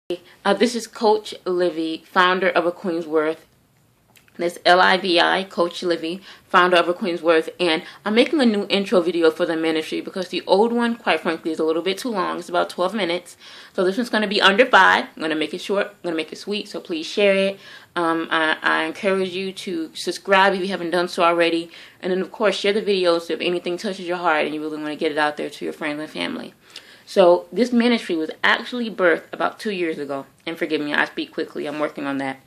This is Coach Livy, founder of A Queen's Worth. That's L-I-V-I, Coach Livy, founder of A Queen's Worth. And I'm making a new intro video for the ministry because the old one, quite frankly, is a little bit too long. It's about 12 minutes. So this one's going to be under 5. I'm going to make it short. I'm going to make it sweet. So please share it. I encourage you to subscribe if you haven't done so already. And then, of course, share the videos if anything touches your heart and you really want to get it out there to your friends and family. So this ministry was actually birthed about 2 years ago. And forgive me, I speak quickly. I'm working on that.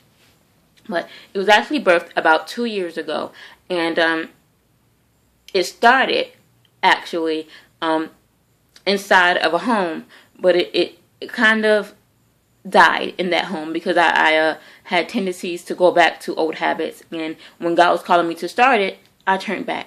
But it was actually birthed about 2 years ago. And it started actually inside of a home. But it kind of died in that home because I had tendencies to go back to old habits. And when God was calling me to start it, I turned back.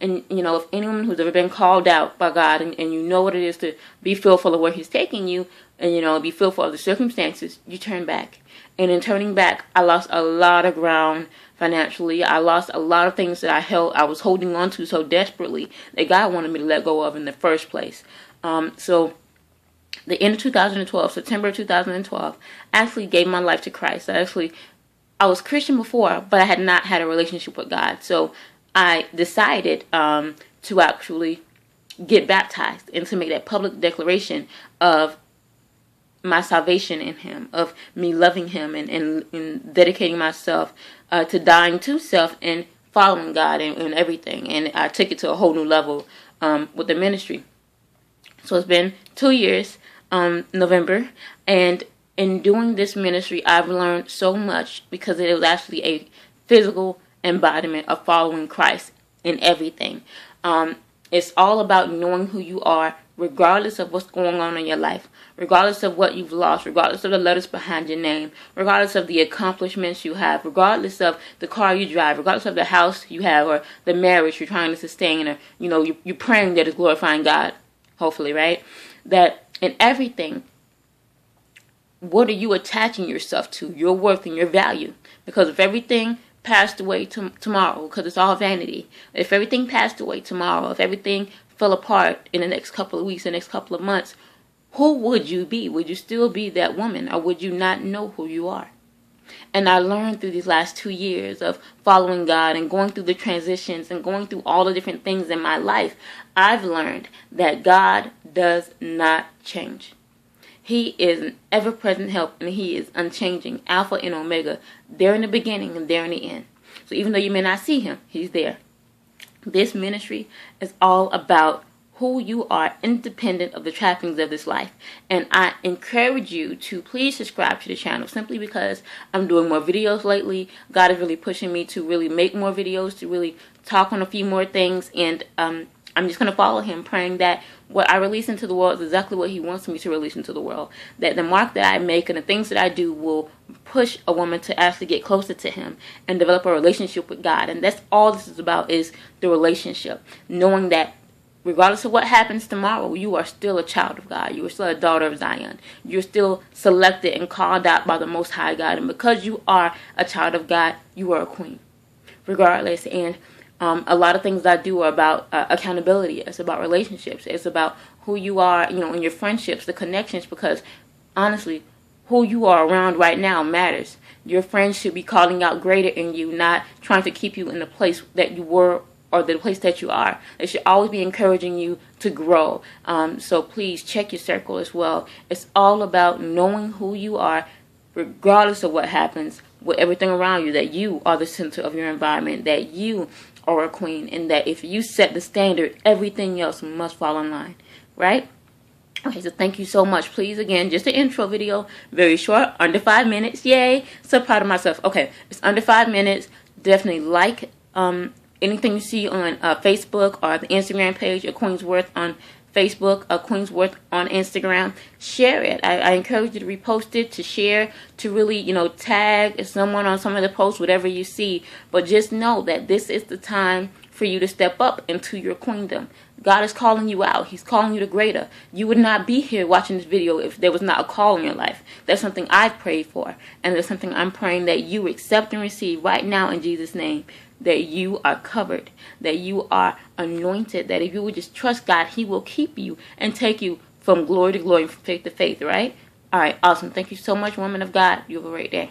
And, you know, if anyone who's ever been called out by God and you know what it is to be fearful of where He's taking you and, you know, be fearful of the circumstances, you turn back. And in turning back, I lost a lot of ground financially. I lost a lot of things that I was holding on to so desperately that God wanted me to let go of in the first place. So the end of 2012, September 2012, I actually gave my life to Christ. I was Christian before, but I had not had a relationship with God. So I decided to actually get baptized and to make that public declaration of my salvation in Him, of me loving Him and dedicating myself to dying to self and following God and everything. And I took it to a whole new level with the ministry. So it's been 2 years, November, and in doing this ministry, I've learned so much because it was actually a physical embodiment of following Christ in everything. It's all about knowing who you are, regardless of what's going on in your life, regardless of what you've lost, regardless of the letters behind your name, regardless of the accomplishments you have, regardless of the car you drive, regardless of the house you have or the marriage you're trying to sustain, or, you know, you're praying that it's glorifying God, hopefully, right? That in everything, what are you attaching yourself to, your worth and your value? Because if everything passed away tomorrow, because it's all vanity, if everything passed away tomorrow, if everything fell apart in the next couple of weeks, the next couple of months, who would you be? Would you still be that woman, or would you not know who you are? And I learned through these last 2 years of following God and going through the transitions and going through all the different things in my life, I've learned that God does not change. He is an ever-present help, and He is unchanging, Alpha and Omega. There in the beginning and there in the end. So even though you may not see Him, He's there. This ministry is all about who you are, independent of the trappings of this life. And I encourage you to please subscribe to the channel simply because I'm doing more videos lately. God is really pushing me to really make more videos, to really talk on a few more things. And I'm just going to follow Him, praying that what I release into the world is exactly what He wants me to release into the world. That the mark that I make and the things that I do will push a woman to actually get closer to Him and develop a relationship with God. And that's all this is about, is the relationship. Knowing that regardless of what happens tomorrow, you are still a child of God. You are still a daughter of Zion. You're still selected and called out by the Most High God. And because you are a child of God, you are a queen. Regardless. And a lot of things I do are about accountability. It's about relationships. It's about who you are, you know, in your friendships, the connections, because honestly, who you are around right now matters. Your friends should be calling out greater in you, not trying to keep you in the place that you were or the place that you are. They should always be encouraging you to grow. So please check your circle as well. It's all about knowing who you are, regardless of what happens with everything around you, that you are the center of your environment, that you are a queen, and that if you set the standard, everything else must fall in line, right? Okay, so thank you so much. Please, again, just an intro video, very short, under 5 minutes. Yay! So proud of myself. Okay, it's under 5 minutes. Definitely like anything you see on Facebook or the Instagram page, A Queen's Worth on Facebook, A Queen's Worth on Instagram. Share it. I encourage you to repost it, to share, to really, you know, tag someone on some of the posts, whatever you see. But just know that this is the time for you to step up into your queendom. God is calling you out. He's calling you to greater. You would not be here watching this video if there was not a call in your life. That's something I've prayed for. And that's something I'm praying that you accept and receive right now in Jesus' name. That you are covered. That you are anointed. That if you would just trust God, He will keep you and take you from glory to glory, from faith to faith, right? All right, awesome. Thank you so much, woman of God. You have a great day.